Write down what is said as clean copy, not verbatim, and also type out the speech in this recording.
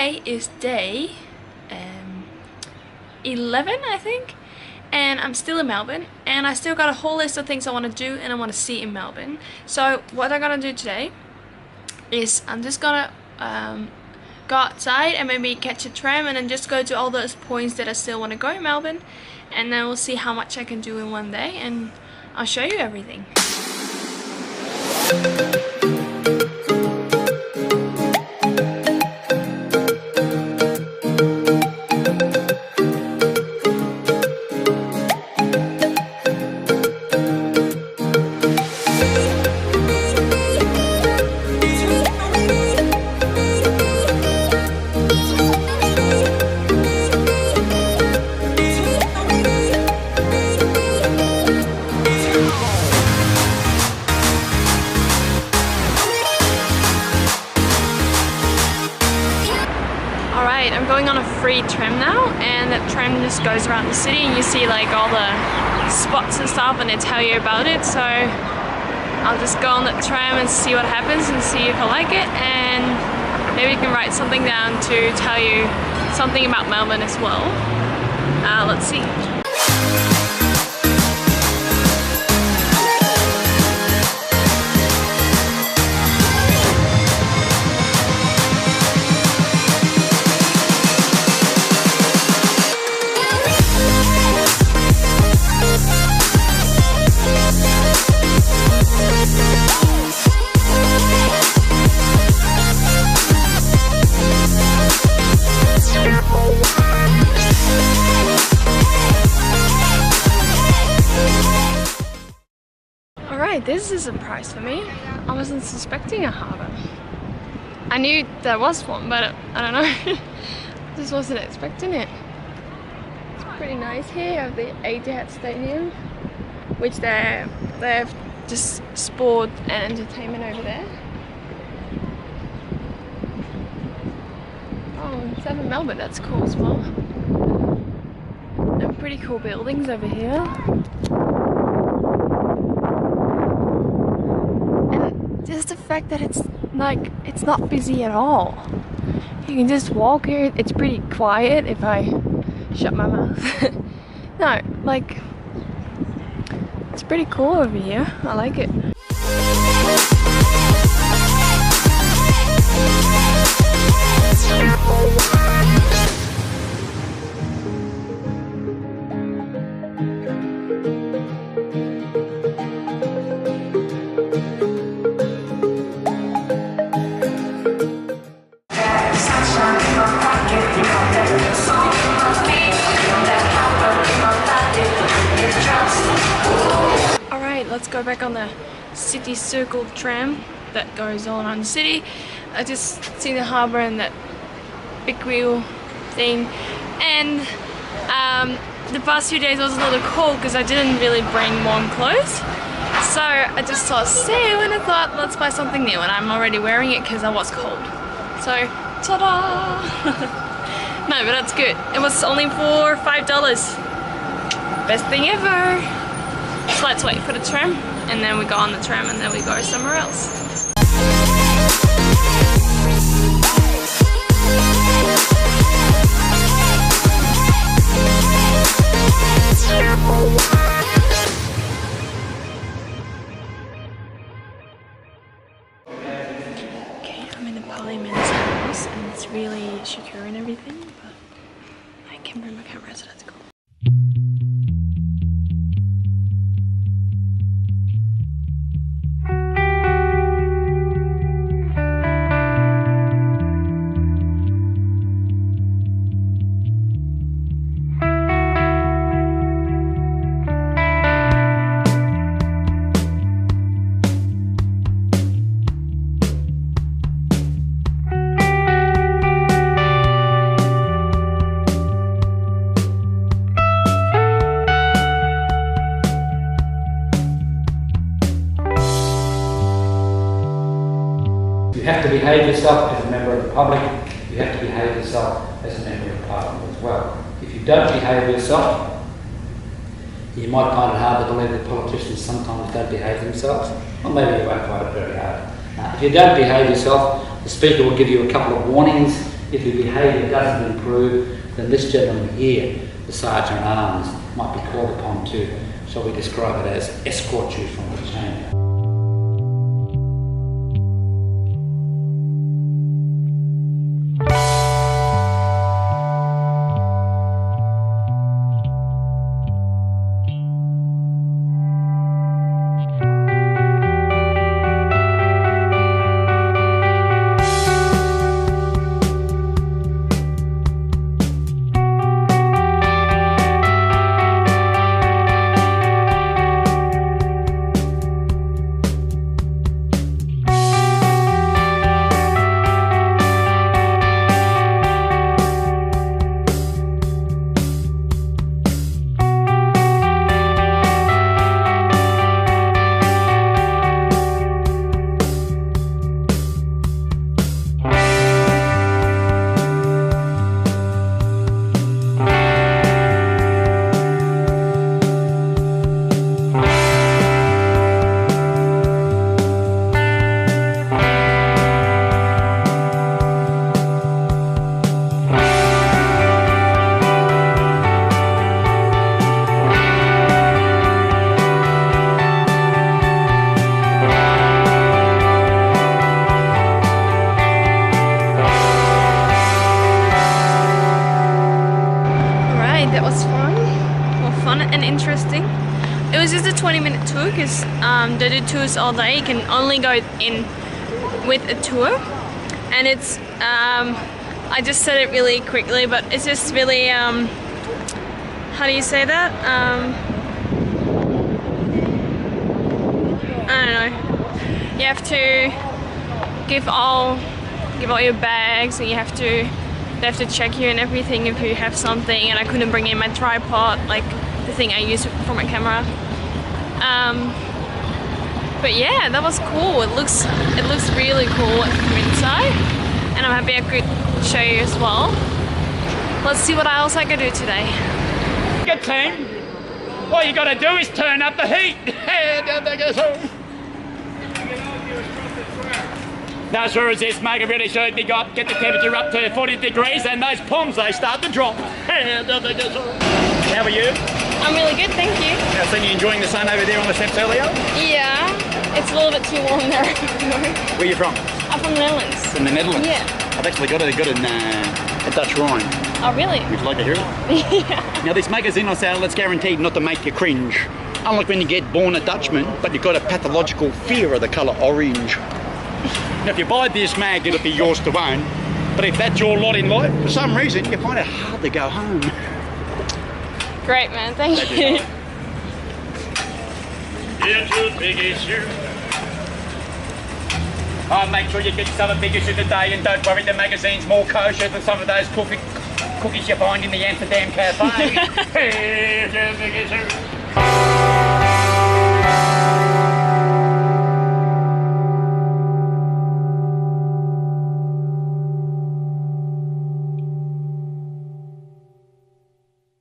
today is day 11, I think, and I'm still in Melbourne, and I still got a whole list of things I want to do and I want to see in Melbourne. So what I'm gonna do today is I'm just gonna go outside and maybe catch a tram and then just go to all those points that I still want to go in Melbourne, and then we'll see how much I can do in one day and I'll show you everything. I'm going on a free tram now, and that tram just goes around the city and you see like all the spots and stuff and they tell you about it. So I'll just go on that tram and see what happens and see if I like it, and maybe you can write something down to tell you something about Melbourne as well. Let's see. Alright, this is a surprise for me. I wasn't suspecting a harbour. I knew there was one, but I don't know. Just wasn't expecting it. It's pretty nice here. You have the Etihad Stadium, which they have just sport and entertainment over there. Oh, it's over Melbourne, that's cool as well. And pretty cool buildings over here. And just the fact that it's not busy at all. You can just walk here. It's pretty quiet if I shut my mouth. No, like, it's pretty cool over here. I like it. Let's go back on the City Circle Tram that goes all around the city. I just seen the harbour and that big wheel thing, and the past few days I was a little cold because I didn't really bring warm clothes, so I just saw a sale and I thought, let's buy something new, and I'm already wearing it because I was cold. So ta-da! No, but that's good. It was only for $5. Best thing ever! So let's wait for the tram, and then we go on the tram, and then we go somewhere else. Okay, I'm in the Parliament's house, and it's really secure and everything, but I can bring my camera, so that's cool. You have to behave yourself as a member of the public. You have to behave yourself as a member of Parliament as well. If you don't behave yourself, you might find it hard to believe that politicians sometimes don't behave themselves, or maybe you won't find it very hard. If you don't behave yourself, the Speaker will give you a couple of warnings If your behaviour doesn't improve, then this gentleman here, the Sergeant at Arms, might be called upon to, shall we describe it as, escort you from the chamber. That was fun. Well, fun and interesting. It was just a 20-minute tour because they do tours all day. You can only go in with a tour, and it's I just said it really quickly, but it's just really how do you say that? I don't know. You have to give all your bags, and they have to check you and everything if you have something, and I couldn't bring in my tripod, like the thing I use for my camera. But yeah, that was cool. It looks really cool from inside, and I'm happy I could show you as well. Let's see what else I can do today. Good team. All you gotta do is turn up the heat. Those rivers this make it really should be got, get the temperature up to 40 degrees, and those palms they start to drop. How are you? I'm really good, thank you. I seen you enjoying the sun over there on the steps earlier. Yeah, it's a little bit too warm there. Where are you from? I'm from the Netherlands. From the Netherlands? Yeah. I've actually got a Dutch rhyme. Oh really? Would you like to hear it? Yeah. Now this magazine I sell, it's guaranteed not to make you cringe. Unlike when you get born a Dutchman, but you've got a pathological fear of the colour orange. Now if you buy this mag, it'll be yours to own. But if that's your lot in life, for some reason, you find it hard to go home. Great man, thank you. It's a big issue. Oh, make sure you get yourself a big issue today, and don't worry, the magazine's more kosher than some of those cookies you find in the Amsterdam cafe. It's a big issue.